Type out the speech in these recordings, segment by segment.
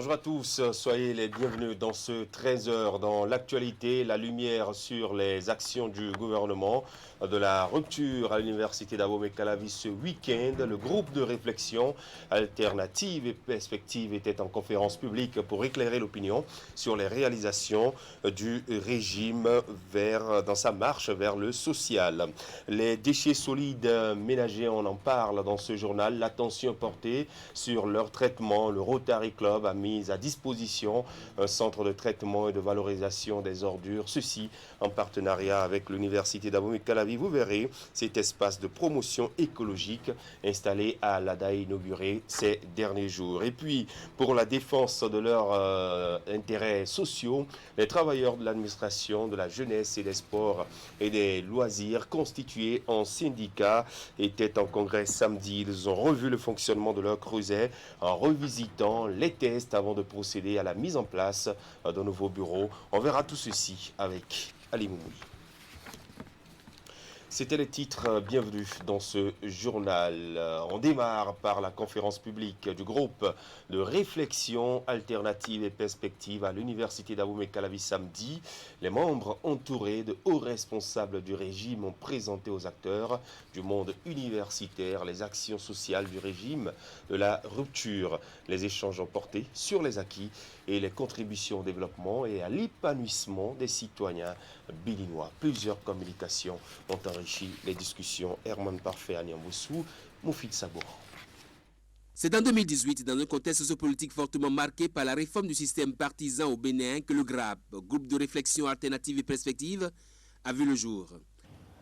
Bonjour à tous, soyez les bienvenus dans ce 13h dans l'actualité, la lumière sur les actions du gouvernement de la rupture à l'université d'Abomey-Calavi ce week-end. Le groupe de réflexion alternative et perspective était en conférence publique pour éclairer l'opinion sur les réalisations du régime dans sa marche vers le social. Les déchets solides ménagers, on en parle dans ce journal, l'attention portée sur leur traitement. Le Rotary Club a mis à disposition un centre de traitement et de valorisation des ordures, ceci en partenariat avec l'université d'Abomey-Calavi. Vous verrez cet espace de promotion écologique installé à l'ADA inauguré ces derniers jours. Et puis, pour la défense de leurs intérêts sociaux, les travailleurs de l'administration, de la jeunesse et des sports et des loisirs constitués en syndicat étaient en congrès samedi. Ils ont revu le fonctionnement de leur creuset en revisitant les tests avant de procéder à la mise en place de nouveaux bureaux. On verra tout ceci avec Ali Moumoui. C'était les titres. Bienvenue dans ce journal. On démarre par la conférence publique du groupe de réflexion alternative et perspective à l'université d'Abomey-Calavi samedi. Les membres entourés de hauts responsables du régime ont présenté aux acteurs du monde universitaire les actions sociales du régime de la rupture. Les échanges ont porté sur les acquis et les contributions au développement et à l'épanouissement des citoyens béninois. Plusieurs communications ont enrichi les discussions. Herman Parfait, Anyamboussou, Moufid Sabour. C'est en 2018, dans un contexte sociopolitique fortement marqué par la réforme du système partisan au Bénin, que le GRAP, groupe de réflexion alternative et perspective, a vu le jour.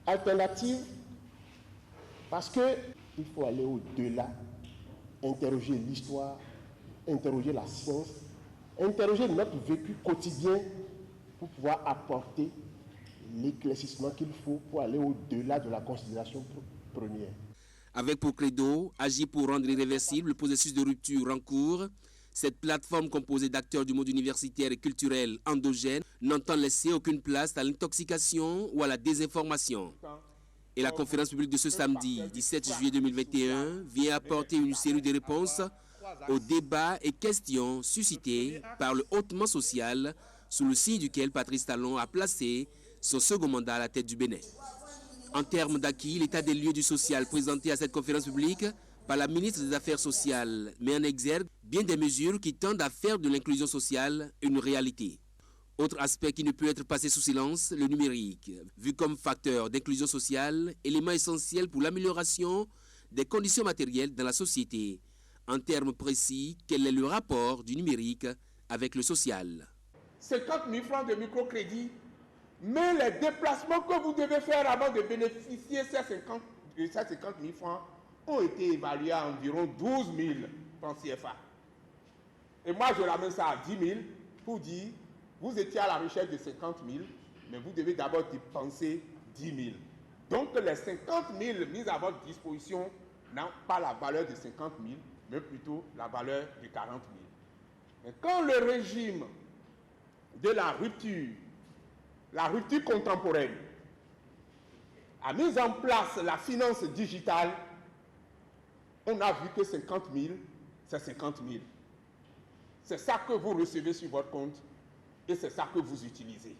Alternative, parce qu'il faut aller au-delà, interroger l'histoire, interroger la science, interroger notre vécu quotidien pour pouvoir apporter l'éclaircissement qu'il faut pour aller au-delà de la considération première. Avec pour credo, agir pour rendre irréversible le processus de rupture en cours, cette plateforme composée d'acteurs du monde universitaire et culturel endogène n'entend laisser aucune place à l'intoxication ou à la désinformation. Et la conférence publique de ce samedi, 17 juillet 2021, vient apporter une série de réponses aux débats et questions suscités par le hautement social, sous le signe duquel Patrice Talon a placé son second mandat à la tête du Bénin. En termes d'acquis, l'état des lieux du social présenté à cette conférence publique par la ministre des Affaires sociales met en exergue bien des mesures qui tendent à faire de l'inclusion sociale une réalité. Autre aspect qui ne peut être passé sous silence, le numérique, vu comme facteur d'inclusion sociale, élément essentiel pour l'amélioration des conditions matérielles dans la société. En termes précis, quel est le rapport du numérique avec le social? 50 000 francs de microcrédit, mais les déplacements que vous devez faire avant de bénéficier de ces 50 000 francs ont été évalués à environ 12 000 francs CFA. Et moi, je ramène ça à 10 000 pour dire, vous étiez à la recherche de 50 000, mais vous devez d'abord dépenser 10 000. Donc, les 50 000 mis à votre disposition n'ont pas la valeur de 50 000, mais plutôt la valeur de 40 000. Mais quand le régime de la rupture contemporaine, a mis en place la finance digitale, on a vu que 50 000, c'est 50 000. C'est ça que vous recevez sur votre compte et c'est ça que vous utilisez.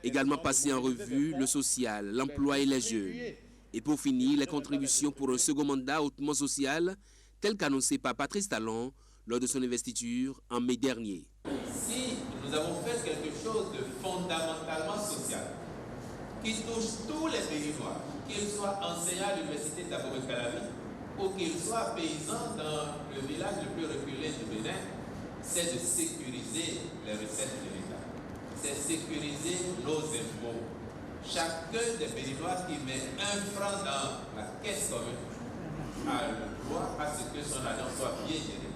Également passé en revue le social, l'emploi et les jeunes. Et pour finir, les contributions pour un second mandat hautement social, tel qu'annoncé par Patrice Talon lors de son investiture en mai dernier. Si nous avons fait quelque chose de fondamentalement social, qui touche tous les Béninois, qu'ils soient enseignants à l'université d'Abomey-Calavi ou qu'ils soient paysans dans le village le plus reculé du Bénin, c'est de sécuriser les recettes de l'État. C'est sécuriser nos impôts. Chacun des Béninois qui met 1 franc dans la caisse commune a le droit à ce que son argent soit bien géré.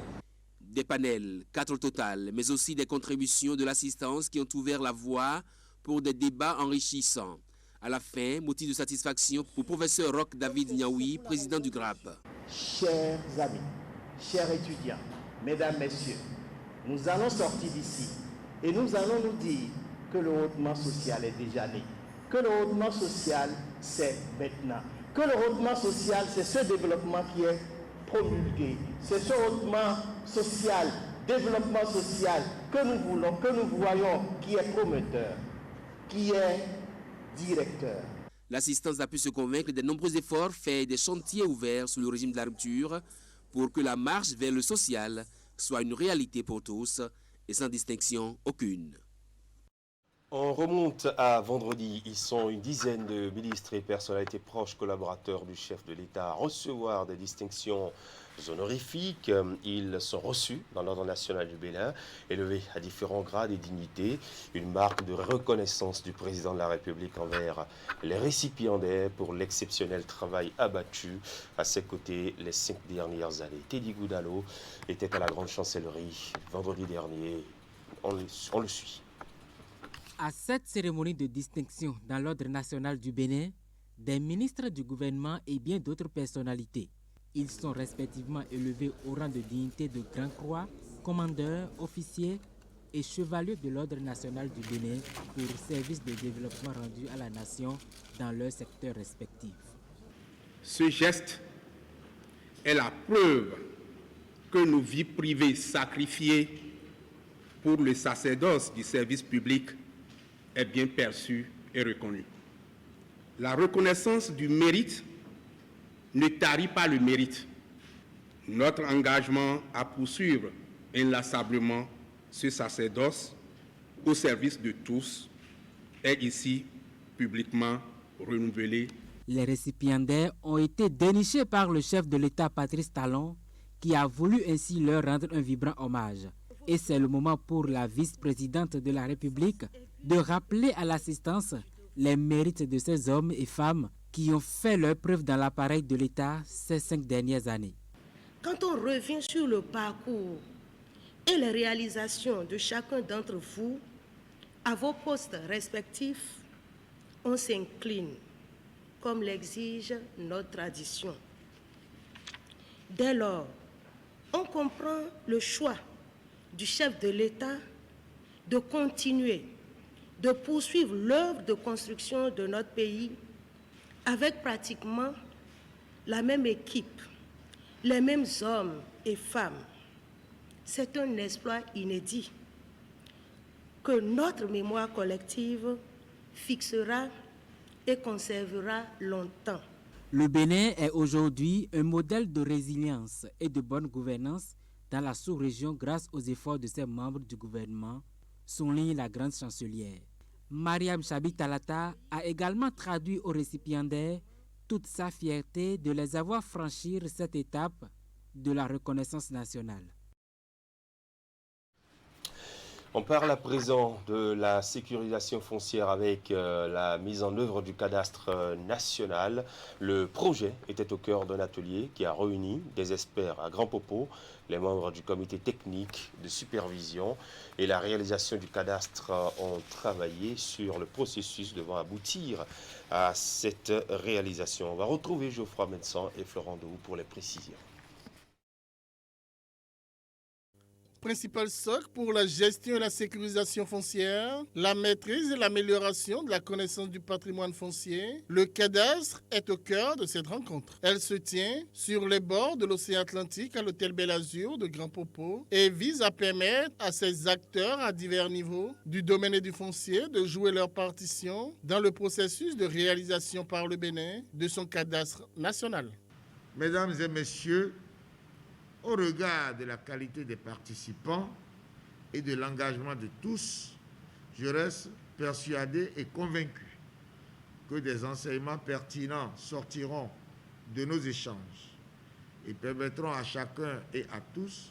Des panels, 4 au total, mais aussi des contributions de l'assistance qui ont ouvert la voie pour des débats enrichissants. À la fin, motif de satisfaction pour professeur Roch David Niaoui, président du GRAP. Chers amis, chers étudiants, mesdames, messieurs, nous allons sortir d'ici et nous allons nous dire que le hautement social est déjà né, que le hautement social, c'est maintenant, que le hautement social, c'est ce développement qui est promulgué, c'est ce hautement social développement social que nous voulons, que nous voyons, qui est prometteur, qui est directeur. L'assistance a pu se convaincre des nombreux efforts faits et des chantiers ouverts sous le régime de la rupture pour que la marche vers le social soit une réalité pour tous et sans distinction aucune. On remonte à vendredi. Ils sont une dizaine de ministres et personnalités proches collaborateurs du chef de l'État à recevoir des distinctions honorifiques. Ils sont reçus dans l'ordre national du Bénin, élevés à différents grades et dignités. Une marque de reconnaissance du président de la République envers les récipiendaires pour l'exceptionnel travail abattu à ses côtés les 5 dernières années. Teddy Goudalo était à la Grande Chancellerie vendredi dernier. On le suit. À cette cérémonie de distinction dans l'ordre national du Bénin, des ministres du gouvernement et bien d'autres personnalités. Ils sont respectivement élevés au rang de dignité de Grand Croix, commandeur, officier et chevalier de l'ordre national du Bénin pour service de développement rendu à la nation dans leur secteur respectif. Ce geste est la preuve que nos vies privées sacrifiées pour le sacerdoce du service public est bien perçue et reconnue. La reconnaissance du mérite ne tarit pas le mérite. Notre engagement à poursuivre inlassablement ce sacerdoce au service de tous est ici publiquement renouvelé. Les récipiendaires ont été dénichés par le chef de l'État Patrice Talon, qui a voulu ainsi leur rendre un vibrant hommage. Et c'est le moment pour la vice-présidente de la République de rappeler à l'assistance les mérites de ces hommes et femmes qui ont fait leur preuve dans l'appareil de l'État ces 5 dernières années. Quand on revient sur le parcours et les réalisations de chacun d'entre vous, à vos postes respectifs, on s'incline, comme l'exige notre tradition. Dès lors, on comprend le choix du chef de l'État de continuer, de poursuivre l'œuvre de construction de notre pays avec pratiquement la même équipe, les mêmes hommes et femmes. C'est un exploit inédit que notre mémoire collective fixera et conservera longtemps. Le Bénin est aujourd'hui un modèle de résilience et de bonne gouvernance dans la sous-région grâce aux efforts de ses membres du gouvernement, souligne la grande chancelière. Mariam Chabi Talata a également traduit aux récipiendaires toute sa fierté de les avoir franchi cette étape de la reconnaissance nationale. On parle à présent de la sécurisation foncière avec la mise en œuvre du cadastre national. Le projet était au cœur d'un atelier qui a réuni des experts à Grand Popo, les membres du comité technique de supervision et la réalisation du cadastre ont travaillé sur le processus devant aboutir à cette réalisation. On va retrouver Geoffroy Médecin et Florent Dehou pour les précisions. Principal socle pour la gestion et la sécurisation foncière, la maîtrise et l'amélioration de la connaissance du patrimoine foncier. Le cadastre est au cœur de cette rencontre. Elle se tient sur les bords de l'océan Atlantique à l'hôtel Bel Azur de Grand Popo et vise à permettre à ces acteurs à divers niveaux du domaine et du foncier de jouer leur partition dans le processus de réalisation par le Bénin de son cadastre national. Mesdames et messieurs, au regard de la qualité des participants et de l'engagement de tous, je reste persuadé et convaincu que des enseignements pertinents sortiront de nos échanges et permettront à chacun et à tous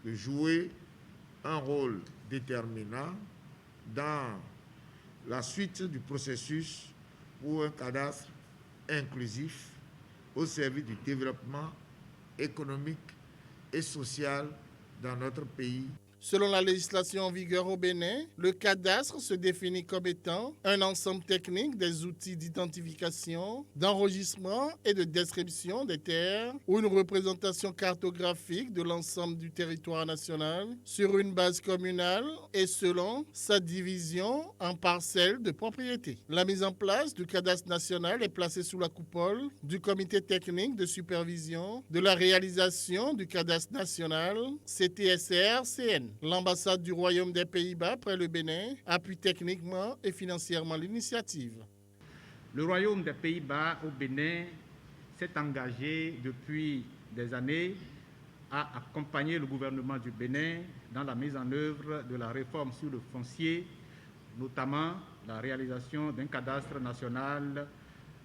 de jouer un rôle déterminant dans la suite du processus pour un cadastre inclusif au service du développement économique et social dans notre pays. Selon la législation en vigueur au Bénin, le cadastre se définit comme étant un ensemble technique des outils d'identification, d'enregistrement et de description des terres ou une représentation cartographique de l'ensemble du territoire national sur une base communale et selon sa division en parcelles de propriété. La mise en place du cadastre national est placée sous la coupole du comité technique de supervision de la réalisation du cadastre national, CTSR-CN. L'ambassade du Royaume des Pays-Bas près le Bénin appuie techniquement et financièrement l'initiative. Le Royaume des Pays-Bas au Bénin s'est engagé depuis des années à accompagner le gouvernement du Bénin dans la mise en œuvre de la réforme sur le foncier, notamment la réalisation d'un cadastre national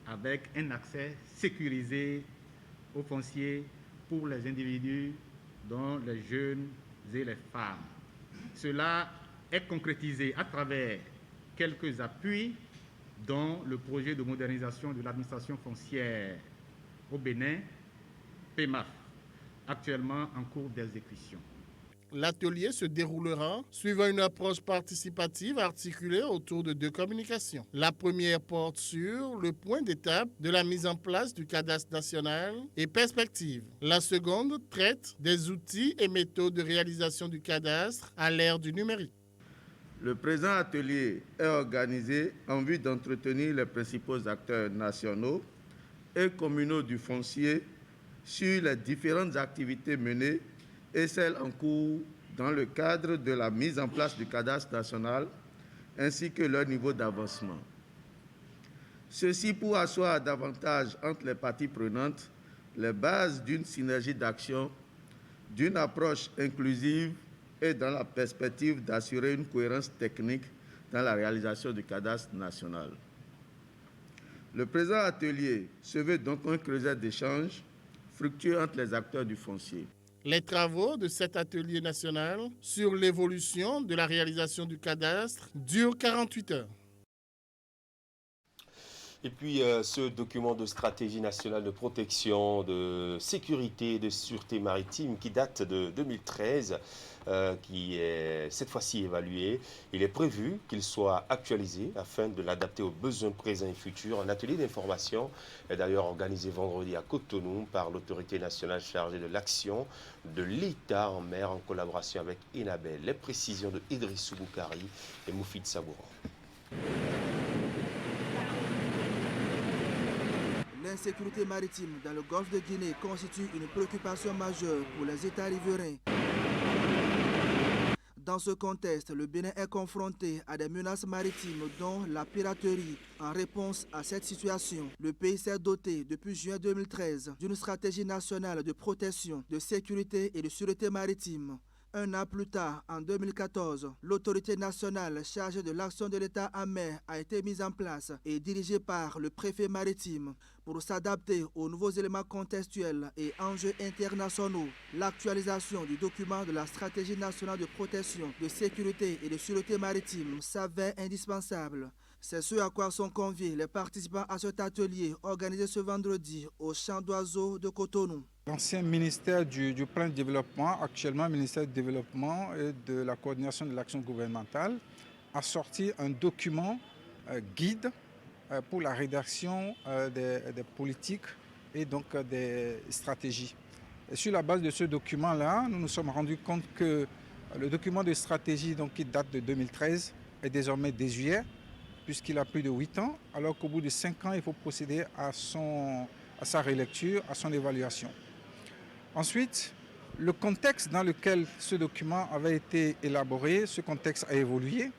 avec un accès sécurisé au foncier pour les individus, dont les jeunes et les femmes. Cela est concrétisé à travers quelques appuis, dont le projet de modernisation de l'administration foncière au Bénin, PEMAF, actuellement en cours d'exécution. L'atelier se déroulera suivant une approche participative articulée autour de 2 communications. La première porte sur le point d'étape de la mise en place du cadastre national et perspectives. La seconde traite des outils et méthodes de réalisation du cadastre à l'ère du numérique. Le présent atelier est organisé en vue d'entretenir les principaux acteurs nationaux et communaux du foncier sur les différentes activités menées et celles en cours dans le cadre de la mise en place du cadastre national, ainsi que leur niveau d'avancement. Ceci pour asseoir davantage entre les parties prenantes les bases d'une synergie d'action, d'une approche inclusive et dans la perspective d'assurer une cohérence technique dans la réalisation du cadastre national. Le présent atelier se veut donc un creuset d'échanges fructueux entre les acteurs du foncier. Les travaux de cet atelier national sur l'évolution de la réalisation du cadastre durent 48 heures. Et puis ce document de stratégie nationale de protection, de sécurité et de sûreté maritime qui date de 2013, qui est cette fois-ci évalué, il est prévu qu'il soit actualisé afin de l'adapter aux besoins présents et futurs. Un atelier d'information est d'ailleurs organisé vendredi à Cotonou par l'autorité nationale chargée de l'action de l'État en mer en collaboration avec Enabel. Les précisions de Idrissou Boukari et Moufid Sabouran. L'insécurité maritime dans le golfe de Guinée constitue une préoccupation majeure pour les États riverains. Dans ce contexte, le Bénin est confronté à des menaces maritimes dont la piraterie. En réponse à cette situation, le pays s'est doté depuis juin 2013 d'une stratégie nationale de protection, de sécurité et de sûreté maritime. Un an plus tard, en 2014, l'autorité nationale chargée de l'action de l'État en mer a été mise en place et dirigée par le préfet maritime pour s'adapter aux nouveaux éléments contextuels et enjeux internationaux. L'actualisation du document de la stratégie nationale de protection, de sécurité et de sûreté maritime s'avère indispensable. C'est ce à quoi sont conviés les participants à cet atelier organisé ce vendredi au Champ d'Oiseaux de Cotonou. L'ancien ministère du Plan de développement, actuellement ministère du Développement et de la coordination de l'action gouvernementale, a sorti un document guide pour la rédaction des politiques et donc des stratégies. Et sur la base de ce document-là, nous nous sommes rendus compte que le document de stratégie donc, qui date de 2013 est désormais désuet, puisqu'il a plus de 8 ans, alors qu'au bout de 5 ans, il faut procéder à sa relecture, à son évaluation. Ensuite, le contexte dans lequel ce document avait été élaboré, ce contexte a évolué.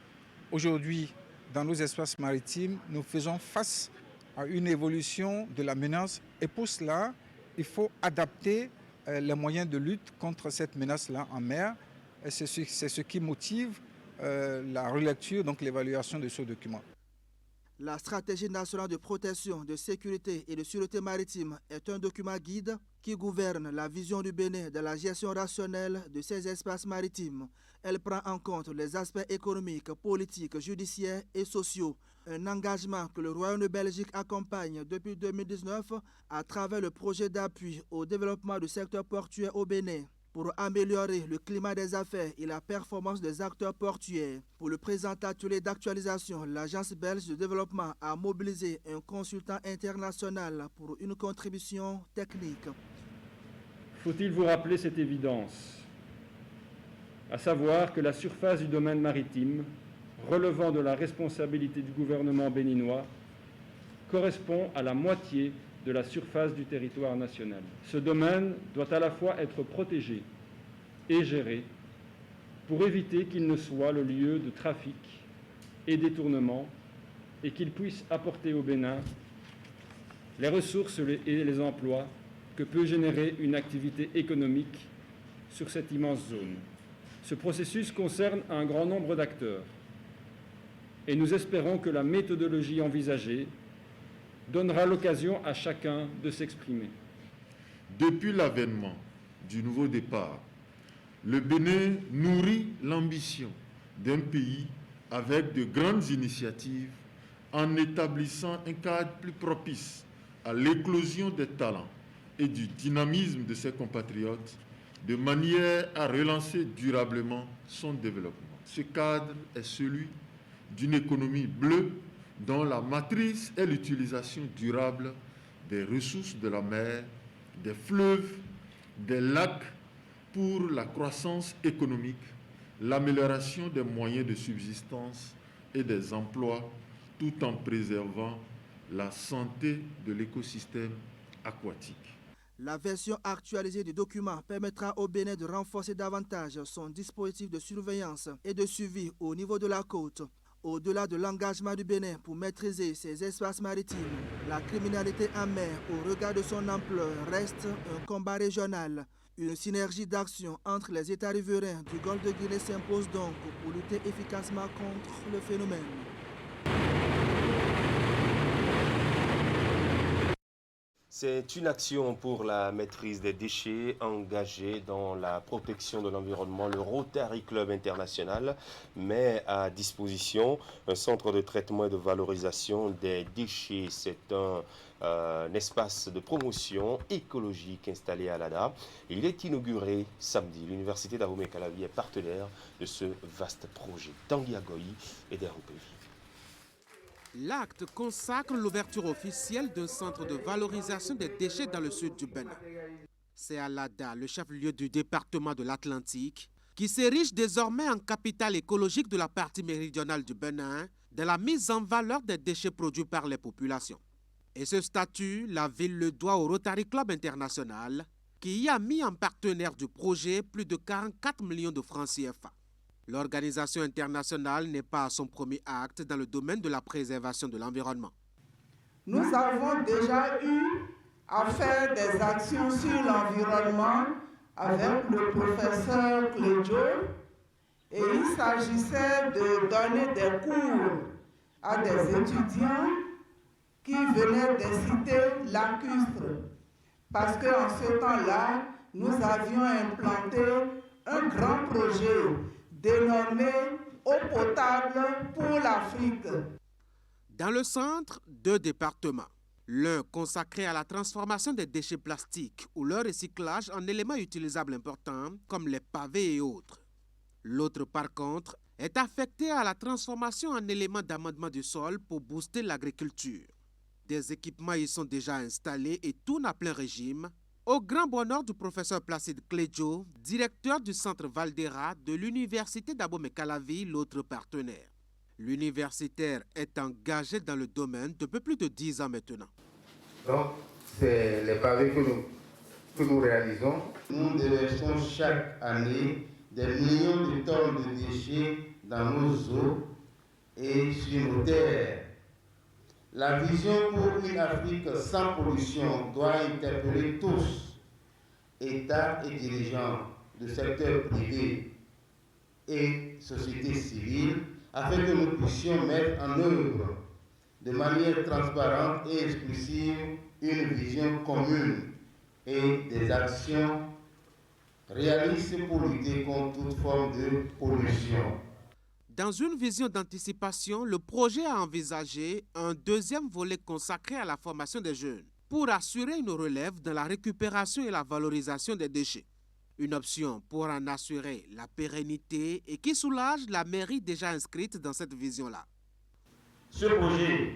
Aujourd'hui, dans nos espaces maritimes, nous faisons face à une évolution de la menace et pour cela, il faut adapter les moyens de lutte contre cette menace-là en mer. Et c'est ce qui motive la relecture, donc l'évaluation de ce document. La stratégie nationale de protection, de sécurité et de sûreté maritime est un document guide qui gouverne la vision du Bénin de la gestion rationnelle de ces espaces maritimes. Elle prend en compte les aspects économiques, politiques, judiciaires et sociaux. Un engagement que le Royaume de Belgique accompagne depuis 2019 à travers le projet d'appui au développement du secteur portuaire au Bénin. pour améliorer le climat des affaires et la performance des acteurs portuaires. Pour le présent atelier d'actualisation, l'Agence belge de développement a mobilisé un consultant international pour une contribution technique. Faut-il vous rappeler cette évidence, à savoir que la surface du domaine maritime, relevant de la responsabilité du gouvernement béninois, correspond à la moitié de la surface du territoire national. Ce domaine doit à la fois être protégé et géré pour éviter qu'il ne soit le lieu de trafic et détournement et qu'il puisse apporter au Bénin les ressources et les emplois que peut générer une activité économique sur cette immense zone. Ce processus concerne un grand nombre d'acteurs et nous espérons que la méthodologie envisagée donnera l'occasion à chacun de s'exprimer. Depuis l'avènement du nouveau départ, le Bénin nourrit l'ambition d'un pays avec de grandes initiatives en établissant un cadre plus propice à l'éclosion des talents et du dynamisme de ses compatriotes, de manière à relancer durablement son développement. Ce cadre est celui d'une économie bleue dont la matrice est l'utilisation durable des ressources de la mer, des fleuves, des lacs pour la croissance économique, l'amélioration des moyens de subsistance et des emplois, tout en préservant la santé de l'écosystème aquatique. La version actualisée du document permettra au Bénin de renforcer davantage son dispositif de surveillance et de suivi au niveau de la côte. Au-delà de l'engagement du Bénin pour maîtriser ses espaces maritimes, la criminalité en mer, au regard de son ampleur, reste un combat régional. Une synergie d'action entre les États riverains du Golfe de Guinée s'impose donc pour lutter efficacement contre le phénomène. C'est une action pour la maîtrise des déchets engagée dans la protection de l'environnement. Le Rotary Club International met à disposition un centre de traitement et de valorisation des déchets. C'est un espace de promotion écologique installé à l'ADA. Il est inauguré samedi. L'Université d'Abomey-Calavi est partenaire de ce vaste projet. Tanguy Agoyi et Deroupé. L'acte consacre l'ouverture officielle d'un centre de valorisation des déchets dans le sud du Bénin. C'est à l'ADA, le chef-lieu du département de l'Atlantique, qui s'érige désormais en capitale écologique de la partie méridionale du Bénin, de la mise en valeur des déchets produits par les populations. Et ce statut, la ville le doit au Rotary Club International, qui y a mis en partenaire du projet plus de 44 millions de francs CFA. L'organisation internationale n'est pas à son premier acte dans le domaine de la préservation de l'environnement. Nous avons déjà eu à faire des actions sur l'environnement avec le professeur Clédio et il s'agissait de donner des cours à des étudiants qui venaient des cités lacustres parce qu'en ce temps-là, nous avions implanté un grand projet dénommé Eau potable pour l'Afrique. Dans le centre, 2 départements. L'un consacré à la transformation des déchets plastiques ou leur recyclage en éléments utilisables importants comme les pavés et autres. L'autre, par contre, est affecté à la transformation en éléments d'amendement du sol pour booster l'agriculture. Des équipements y sont déjà installés et tournent à plein régime, au grand bonheur du professeur Placide Clédio, directeur du centre Valdera de l'Université d'Abomey-Calavi, l'autre partenaire. L'universitaire est engagé dans le domaine depuis plus de 10 ans maintenant. Donc, c'est les pavés que nous réalisons. Nous déversons chaque année des millions de tonnes de déchets dans nos eaux et sur nos terres. La vision pour une Afrique sans pollution doit interpeller tous, États et dirigeants du secteur privé et société civile, afin que nous puissions mettre en œuvre de manière transparente et exclusive une vision commune et des actions réalistes pour lutter contre toute forme de pollution. Dans une vision d'anticipation, le projet a envisagé un deuxième volet consacré à la formation des jeunes pour assurer une relève dans la récupération et la valorisation des déchets. Une option pour en assurer la pérennité et qui soulage la mairie déjà inscrite dans cette vision-là. Ce projet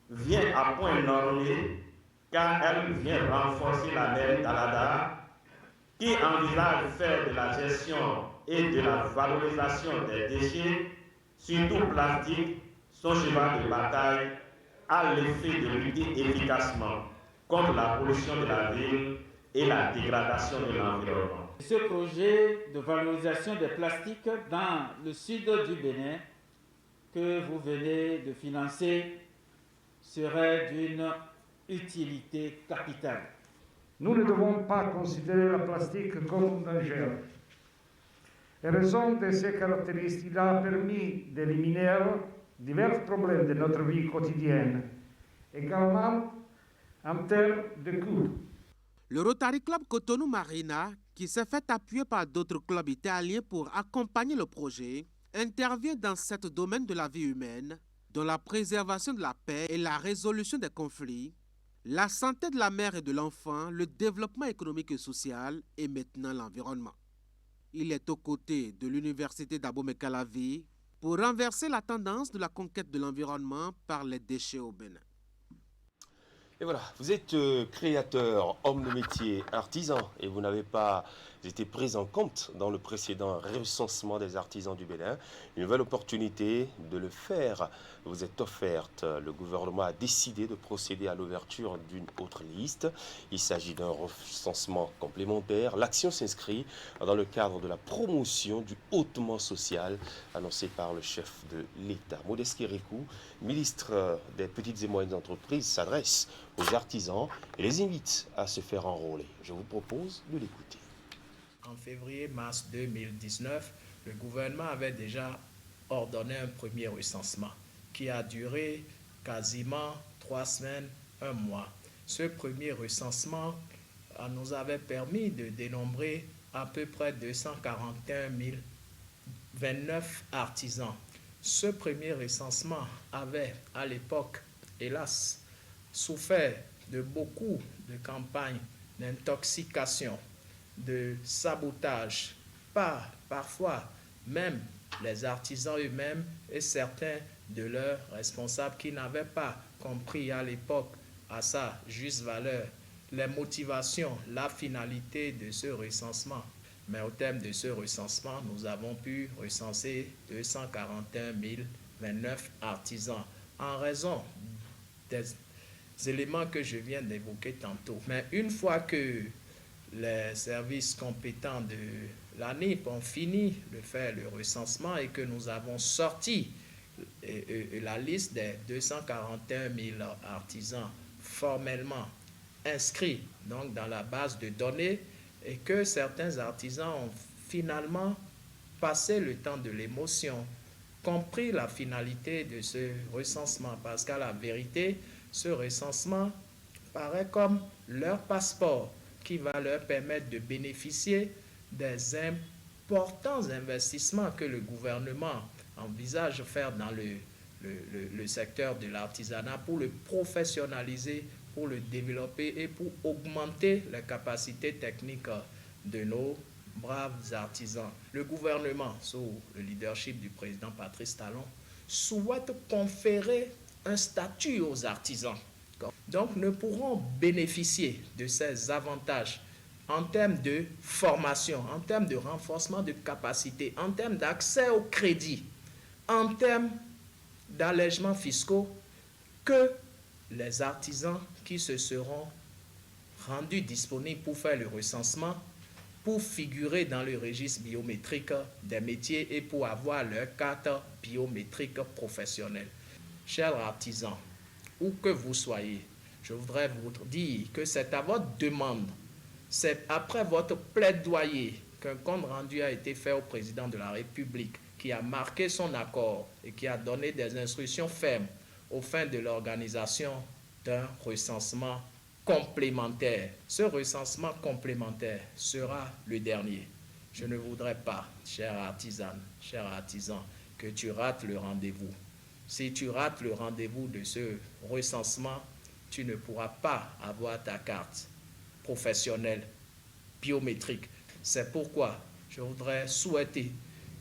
vient à point nommé car elle vient renforcer la mairie d'Alada qui envisage de faire de la gestion et de la valorisation des déchets, surtout plastique, son cheval de bataille à l'effet de lutter efficacement contre la pollution de la ville et la dégradation de l'environnement. Ce projet de valorisation des plastiques dans le sud du Bénin que vous venez de financer serait d'une utilité capitale. Nous ne devons pas considérer le plastique comme dangereux. En raison de ses caractéristiques, il a permis d'éliminer divers problèmes de notre vie quotidienne, également en termes de coûts. Le Rotary Club Cotonou Marina, qui s'est fait appuyer par d'autres clubs italiens pour accompagner le projet, intervient dans ce domaine de la vie humaine, dont la préservation de la paix et la résolution des conflits, la santé de la mère et de l'enfant, le développement économique et social et maintenant l'environnement. Il est aux côtés de l'université d'Abomey-Calavi pour renverser la tendance de la conquête de l'environnement par les déchets au Bénin. Et voilà, vous êtes créateur, homme de métier, artisan et vous n'avez pas été pris en compte dans le précédent recensement des artisans du Bénin. Une nouvelle opportunité de le faire vous est offerte. Le gouvernement a décidé de procéder à l'ouverture d'une autre liste. Il s'agit d'un recensement complémentaire. L'action s'inscrit dans le cadre de la promotion du hautement social annoncé par le chef de l'État. Modeste Kérékou, ministre des Petites et Moyennes Entreprises, s'adresse aux artisans et les invite à se faire enrôler. Je vous propose de l'écouter. En février-mars 2019, le gouvernement avait déjà ordonné un premier recensement qui a duré quasiment 3 semaines, 1 mois. Ce premier recensement nous avait permis de dénombrer à peu près 241 029 artisans. Ce premier recensement avait à l'époque, hélas, souffert de beaucoup de campagnes d'intoxication, de sabotage, parfois même les artisans eux-mêmes et certains de leurs responsables qui n'avaient pas compris à l'époque à sa juste valeur les motivations, la finalité de ce recensement. Mais au terme de ce recensement, nous avons pu recenser 241 029 artisans en raison des éléments que je viens d'évoquer tantôt. Mais une fois que les services compétents de l'ANIP ont fini de faire le recensement et que nous avons sorti la liste des 241 000 artisans formellement inscrits donc dans la base de données et que certains artisans ont finalement passé le temps de l'émotion, compris la finalité de ce recensement, parce qu'à la vérité, ce recensement paraît comme leur passeport qui va leur permettre de bénéficier des importants investissements que le gouvernement envisage de faire dans le secteur de l'artisanat pour le professionnaliser, pour le développer et pour augmenter les capacités techniques de nos braves artisans. Le gouvernement, sous le leadership du président Patrice Talon, souhaite conférer un statut aux artisans. Donc, nous pourrons bénéficier de ces avantages en termes de formation, en termes de renforcement de capacité, en termes d'accès au crédit, en termes d'allègements fiscaux que les artisans qui se seront rendus disponibles pour faire le recensement, pour figurer dans le registre biométrique des métiers et pour avoir leur carte biométrique professionnelle. Chers artisans, où que vous soyez, je voudrais vous dire que c'est à votre demande, c'est après votre plaidoyer qu'un compte rendu a été fait au président de la République qui a marqué son accord et qui a donné des instructions fermes aux fins de l'organisation d'un recensement complémentaire. Ce recensement complémentaire sera le dernier. Je ne voudrais pas, chère artisane, chers artisans, que tu rates le rendez-vous. Si tu rates le rendez-vous de ce recensement, tu ne pourras pas avoir ta carte professionnelle biométrique. C'est pourquoi je voudrais souhaiter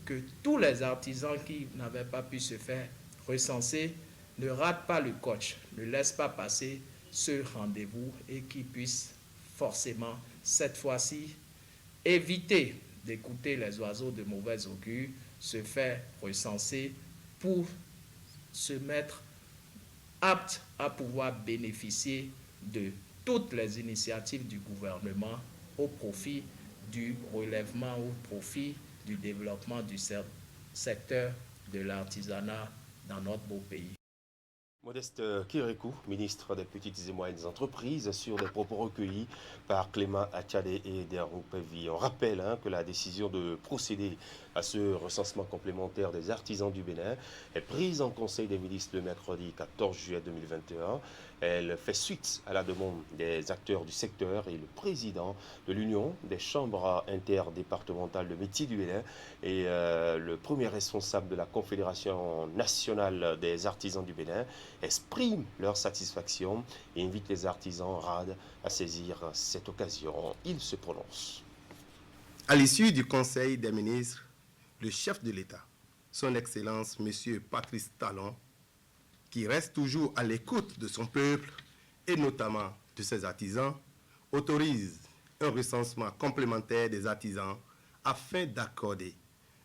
que tous les artisans qui n'avaient pas pu se faire recenser ne ratent pas le coach, ne laissent pas passer ce rendez-vous et qui puissent forcément, cette fois-ci, éviter d'écouter les oiseaux de mauvais augure, se faire recenser pour se mettre aptes à pouvoir bénéficier de toutes les initiatives du gouvernement au profit du relèvement, au profit du développement du secteur de l'artisanat dans notre beau pays. Modeste Kirikou, ministre des Petites et Moyennes Entreprises, sur des propos recueillis par Clément Achadé et Derou Pevi. On rappelle que la décision de procéder à ce recensement complémentaire des artisans du Bénin est prise en Conseil des ministres le mercredi 14 juillet 2021. Elle fait suite à la demande des acteurs du secteur et le président de l'Union des chambres interdépartementales de métiers du Bénin et le premier responsable de la Confédération nationale des artisans du Bénin expriment leur satisfaction et invitent les artisans RAD à saisir cette occasion. Ils se prononcent. À l'issue du Conseil des ministres, le chef de l'État, son Excellence M. Patrice Talon, qui reste toujours à l'écoute de son peuple et notamment de ses artisans, autorise un recensement complémentaire des artisans afin d'accorder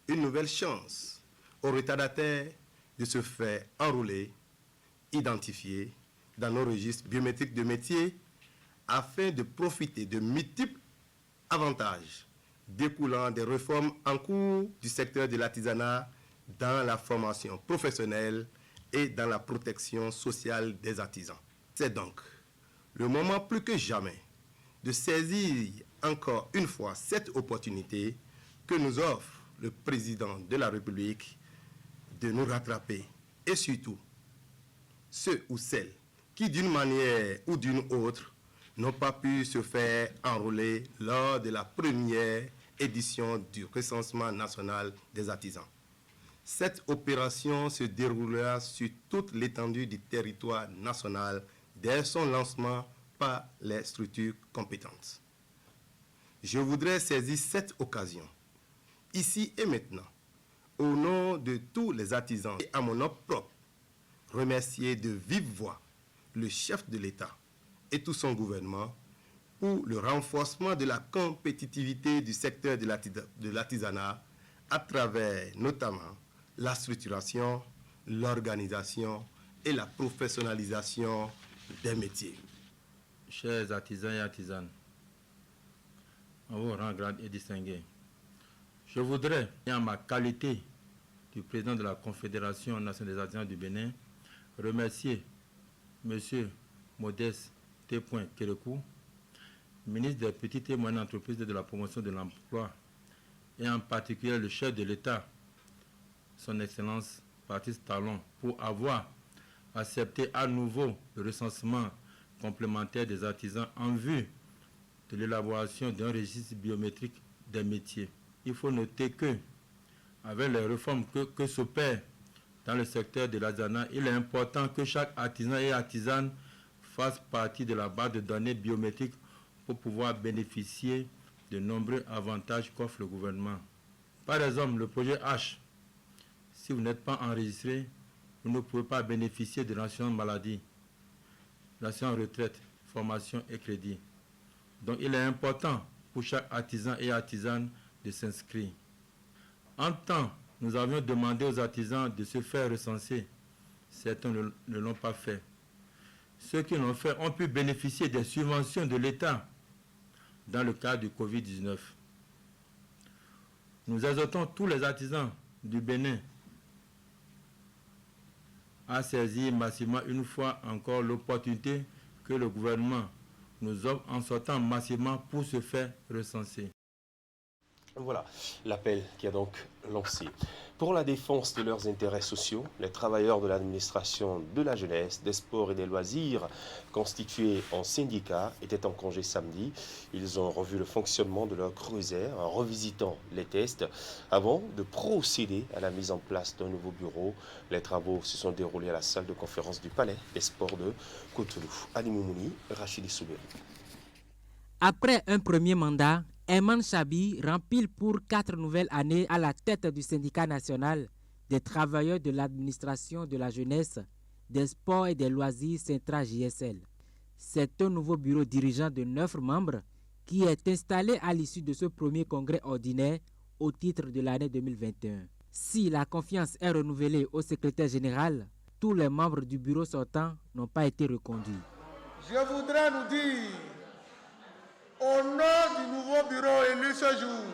une nouvelle chance aux retardataires de se faire enrôler, identifier dans nos registres biométriques de métiers afin de profiter de multiples avantages découlant des réformes en cours du secteur de l'artisanat dans la formation professionnelle et dans la protection sociale des artisans. C'est donc le moment plus que jamais de saisir encore une fois cette opportunité que nous offre le président de la République de nous rattraper et surtout ceux ou celles qui d'une manière ou d'une autre n'ont pas pu se faire enrôler lors de la première édition du recensement national des artisans. Cette opération se déroulera sur toute l'étendue du territoire national dès son lancement par les structures compétentes. Je voudrais saisir cette occasion, ici et maintenant, au nom de tous les artisans et à mon nom propre, remercier de vive voix le chef de l'État et tout son gouvernement pour le renforcement de la compétitivité du secteur de l'artisanat à travers notamment la structuration, l'organisation et la professionnalisation des métiers. Chers artisans et artisanes, en vos rangs grades et distingués, je voudrais, en ma qualité du président de la Confédération nationale des artisans du Bénin, remercier M. Modeste T. Kirikou, ministre des Petites et Moyennes Entreprises et de la Promotion de l'Emploi, et en particulier le chef de l'État, son Excellence Patrice Talon, pour avoir accepté à nouveau le recensement complémentaire des artisans en vue de l'élaboration d'un registre biométrique des métiers. Il faut noter que, avec les réformes que s'opèrent dans le secteur de l'artisanat, il est important que chaque artisan et artisane fasse partie de la base de données biométriques pour pouvoir bénéficier de nombreux avantages qu'offre le gouvernement. Par exemple, le projet H. Si vous n'êtes pas enregistré, vous ne pouvez pas bénéficier de l'assurance maladie, l'assurance retraite, formation et crédit. Donc il est important pour chaque artisan et artisane de s'inscrire. En temps, nous avions demandé aux artisans de se faire recenser. Certains ne l'ont pas fait. Ceux qui l'ont fait ont pu bénéficier des subventions de l'État dans le cadre du Covid-19. Nous exhortons tous les artisans du Bénin à saisir massivement une fois encore l'opportunité que le gouvernement nous offre en sortant massivement pour se faire recenser. Voilà l'appel qui a donc lancé. Pour la défense de leurs intérêts sociaux, les travailleurs de l'administration de la jeunesse, des sports et des loisirs constitués en syndicats étaient en congé samedi. Ils ont revu le fonctionnement de leur cruiser en revisitant les tests avant de procéder à la mise en place d'un nouveau bureau. Les travaux se sont déroulés à la salle de conférence du Palais des Sports de Cotonou. Ali Moumouni, Rachidi Souberi. Après un premier mandat, Ayman Chabi rempile pour 4 nouvelles années à la tête du syndicat national des travailleurs de l'administration de la jeunesse, des sports et des loisirs Centra JSL. C'est un nouveau bureau dirigeant de 9 membres qui est installé à l'issue de ce premier congrès ordinaire au titre de l'année 2021. Si la confiance est renouvelée au secrétaire général, tous les membres du bureau sortant n'ont pas été reconduits. Je voudrais nous dire, au nom du nouveau bureau élu ce jour,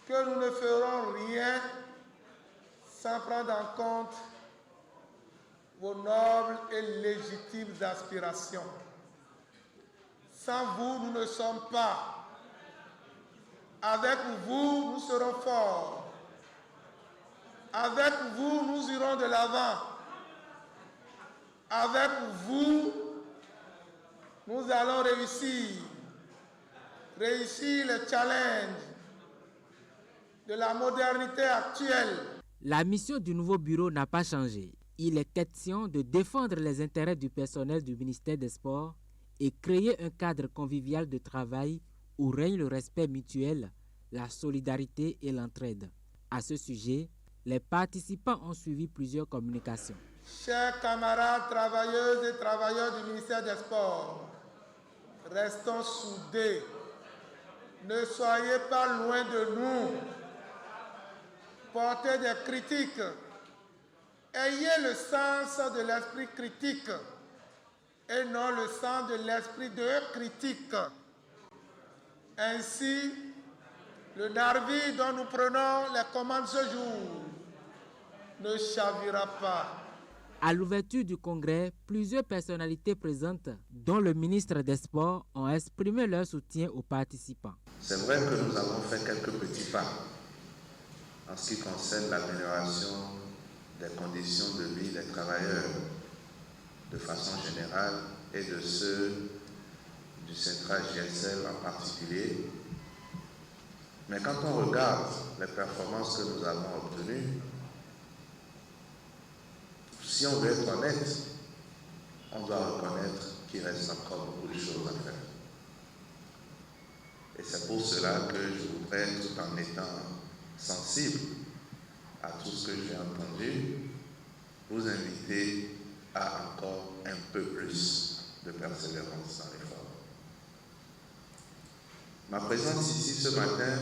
que nous ne ferons rien sans prendre en compte vos nobles et légitimes aspirations. Sans vous, nous ne sommes pas. Avec vous, nous serons forts. Avec vous, nous irons de l'avant. Avec vous, nous allons réussir les challenges de la modernité actuelle. La mission du nouveau bureau n'a pas changé. Il est question de défendre les intérêts du personnel du ministère des Sports et créer un cadre convivial de travail où règne le respect mutuel, la solidarité et l'entraide. À ce sujet, les participants ont suivi plusieurs communications. Chers camarades travailleuses et travailleurs du ministère des Sports, restons soudés. Ne soyez pas loin de nous. Portez des critiques. Ayez le sens de l'esprit critique et non le sens de l'esprit de critique. Ainsi, le navire dont nous prenons les commandes ce jour ne chavira pas. À l'ouverture du congrès, plusieurs personnalités présentes, dont le ministre des Sports, ont exprimé leur soutien aux participants. C'est vrai que nous avons fait quelques petits pas en ce qui concerne l'amélioration des conditions de vie des travailleurs de façon générale et de ceux du Centra JSL en particulier. Mais quand on regarde les performances que nous avons obtenues, si on veut être honnête, on doit reconnaître qu'il reste encore beaucoup de choses à faire. Et c'est pour cela que je voudrais, tout en étant sensible à tout ce que j'ai entendu, vous inviter à encore un peu plus de persévérance dans l'effort. Ma présence ici ce matin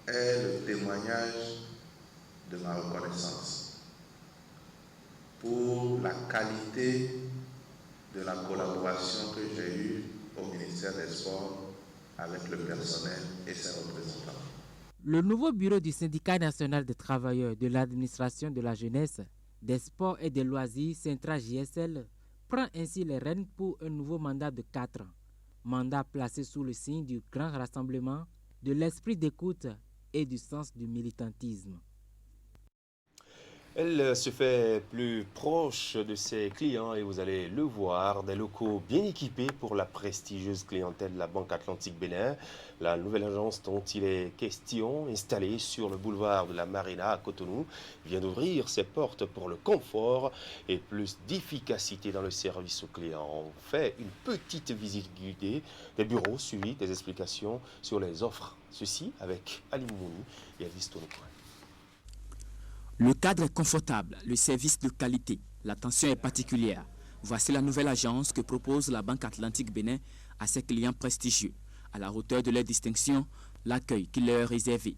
est le témoignage de ma reconnaissance pour la qualité de la collaboration que j'ai eue au ministère des Sports avec le personnel et ses représentants. Le nouveau bureau du syndicat national des travailleurs de l'administration de la jeunesse, des sports et des loisirs Centra JSL prend ainsi les rênes pour un nouveau mandat de 4 ans. Mandat placé sous le signe du grand rassemblement, de l'esprit d'écoute et du sens du militantisme. Elle se fait plus proche de ses clients et vous allez le voir, des locaux bien équipés pour la prestigieuse clientèle de la Banque Atlantique Bénin. La nouvelle agence dont il est question, installée sur le boulevard de la Marina à Cotonou, vient d'ouvrir ses portes pour le confort et plus d'efficacité dans le service aux clients. On fait une petite visite guidée des bureaux suivis des explications sur les offres. Ceci avec Ali Mouni et Elvis Tonopoint. Le cadre est confortable, le service de qualité, l'attention est particulière. Voici la nouvelle agence que propose la Banque Atlantique Bénin à ses clients prestigieux. À la hauteur de leur distinction, l'accueil qui leur est réservé.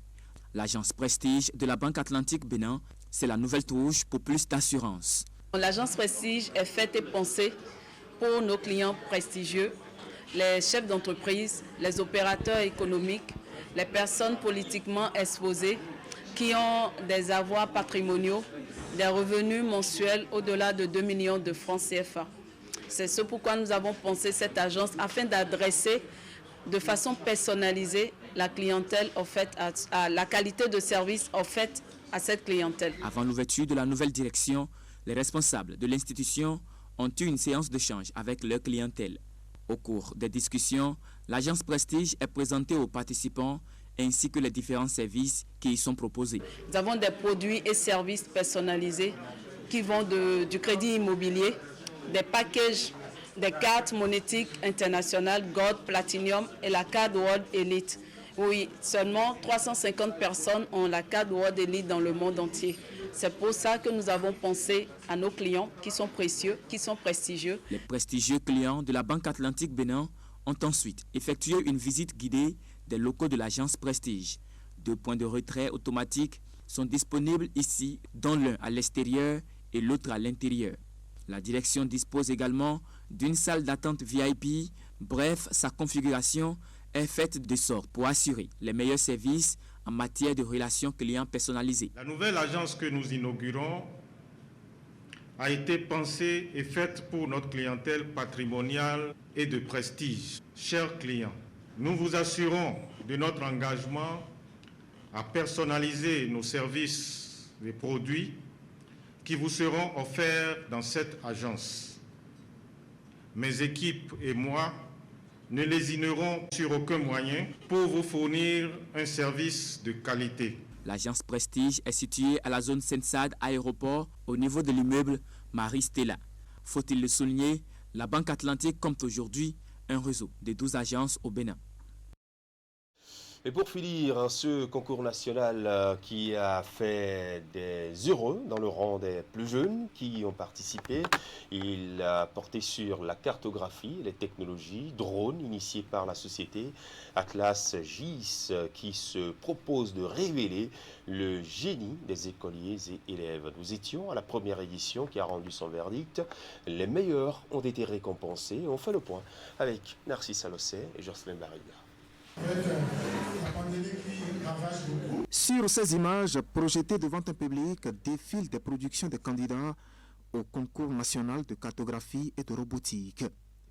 L'agence Prestige de la Banque Atlantique Bénin, c'est la nouvelle touche pour plus d'assurance. L'agence Prestige est faite et pensée pour nos clients prestigieux, les chefs d'entreprise, les opérateurs économiques, les personnes politiquement exposées, qui ont des avoirs patrimoniaux, des revenus mensuels au-delà de 2 millions de francs CFA. C'est ce pourquoi nous avons pensé cette agence afin d'adresser de façon personnalisée la clientèle offerte à la qualité de service offerte à cette clientèle. Avant l'ouverture de la nouvelle direction, les responsables de l'institution ont eu une séance d'échange avec leur clientèle. Au cours des discussions, l'agence Prestige est présentée aux participants ainsi que les différents services qui y sont proposés. Nous avons des produits et services personnalisés qui vont du crédit immobilier, des packages des cartes monétiques internationales Gold, Platinum et la carte World Elite. Oui, seulement 350 personnes ont la carte World Elite dans le monde entier. C'est pour ça que nous avons pensé à nos clients qui sont précieux, qui sont prestigieux. Les prestigieux clients de la Banque Atlantique Bénin ont ensuite effectué une visite guidée des locaux de l'agence Prestige. 2 points de retrait automatiques sont disponibles ici, dont l'un à l'extérieur et l'autre à l'intérieur. La direction dispose également d'une salle d'attente VIP. Bref, sa configuration est faite de sorte pour assurer les meilleurs services en matière de relations clients personnalisées. La nouvelle agence que nous inaugurons a été pensée et faite pour notre clientèle patrimoniale et de prestige. Chers clients, nous vous assurons de notre engagement à personnaliser nos services et produits qui vous seront offerts dans cette agence. Mes équipes et moi ne lésinerons sur aucun moyen pour vous fournir un service de qualité. L'agence Prestige est située à la zone Sensad Aéroport, au niveau de l'immeuble Marie-Stella. Faut-il le souligner, la Banque Atlantique compte aujourd'hui un réseau de 12 agences au Bénin. Et pour finir, ce concours national qui a fait des heureux dans le rang des plus jeunes qui y ont participé, il a porté sur la cartographie, les technologies, drones initiés par la société Atlas GIS qui se propose de révéler le génie des écoliers et élèves. Nous étions à la première édition qui a rendu son verdict. Les meilleurs ont été récompensés. On fait le point avec Narcisse Alossé et Jocelyn Barriga. Sur ces images projetées devant un public défilent des productions des candidats au concours national de cartographie et de robotique.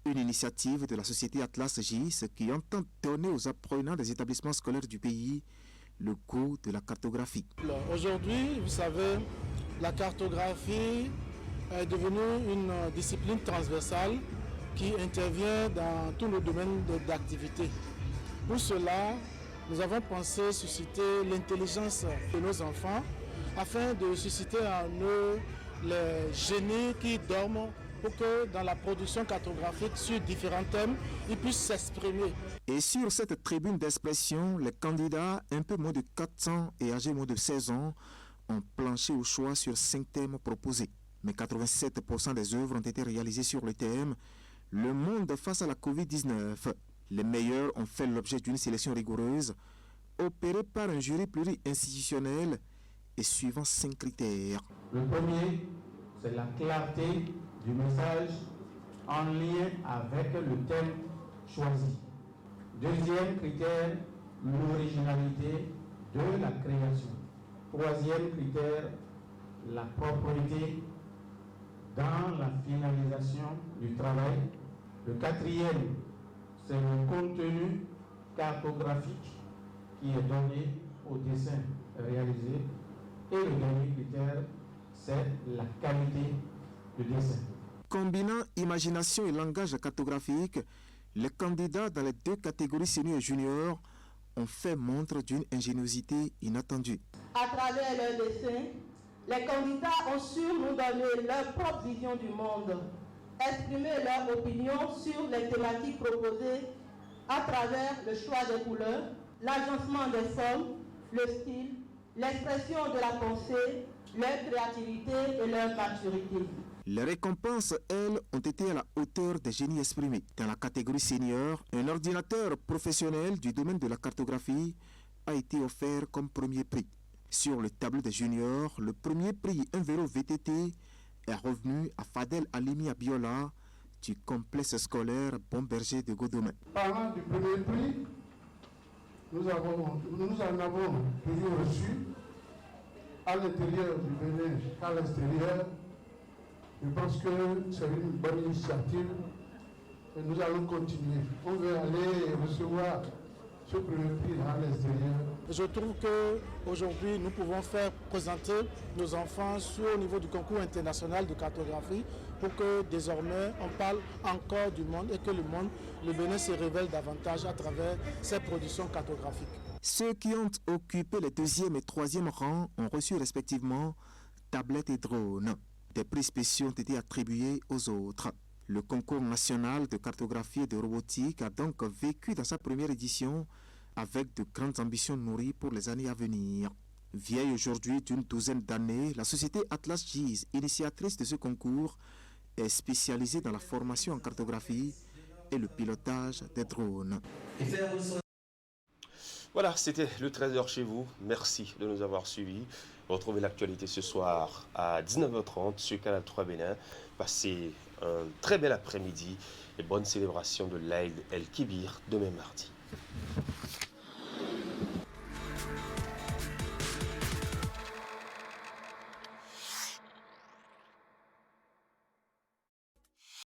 Une initiative de la société Atlas GIS qui entend donner aux apprenants des établissements scolaires du pays le goût de la cartographie. Aujourd'hui, vous savez, la cartographie est devenue une discipline transversale qui intervient dans tous les domaines d'activité. Pour cela, nous avons pensé susciter l'intelligence de nos enfants afin de susciter en eux les génies qui dorment pour que dans la production cartographique sur différents thèmes, ils puissent s'exprimer. Et sur cette tribune d'expression, les candidats un peu moins de 400 et âgés moins de 16 ans ont planché au choix sur 5 thèmes proposés. Mais 87% des œuvres ont été réalisées sur le thème « Le monde face à la Covid-19 ». Les meilleurs ont fait l'objet d'une sélection rigoureuse, opérée par un jury pluri-institutionnel et suivant 5 critères. Le premier, c'est la clarté du message en lien avec le thème choisi. Deuxième critère, l'originalité de la création. Troisième critère, la propreté dans la finalisation du travail. Le quatrième, c'est le contenu cartographique qui est donné au dessin réalisé. Et le dernier critère, c'est la qualité du dessin. Combinant imagination et langage cartographique, les candidats dans les 2 catégories senior et junior ont fait montre d'une ingéniosité inattendue. À travers leurs dessins, les candidats ont su nous donner leur propre vision du monde, exprimer leur opinion sur les thématiques proposées à travers le choix des couleurs, l'agencement des formes, le style, l'expression de la pensée, leur créativité et leur maturité. Les récompenses, elles, ont été à la hauteur des génies exprimés. Dans la catégorie senior, un ordinateur professionnel du domaine de la cartographie a été offert comme premier prix. Sur le tableau des juniors, le premier prix, un vélo VTT, est revenu à Fadel Alimi Abiola du complexe scolaire Bon Berger de Godomé. Parlant du premier prix, nous en avons toujours reçu à l'intérieur du Bénin qu'à l'extérieur. Je pense que c'est une bonne initiative et nous allons continuer. On veut aller recevoir ce premier prix à l'extérieur. Je trouve qu'aujourd'hui, nous pouvons faire présenter nos enfants au niveau du concours international de cartographie pour que désormais on parle encore du monde et que le Bénin se révèle davantage à travers ses productions cartographiques. Ceux qui ont occupé les 2e et 3e rangs ont reçu respectivement tablettes et drones. Des prix spéciaux ont été attribués aux autres. Le concours national de cartographie et de robotique a donc vécu dans sa première édition avec de grandes ambitions nourries pour les années à venir. Vieille aujourd'hui d'une douzaine d'années, la société Atlas GIS, initiatrice de ce concours, est spécialisée dans la formation en cartographie et le pilotage des drones. Voilà, c'était le 13h chez vous. Merci de nous avoir suivis. Retrouvez l'actualité ce soir à 19h30 sur Canal 3 Bénin. Passez un très bel après-midi et bonne célébration de l'Aïd El Kibir demain mardi.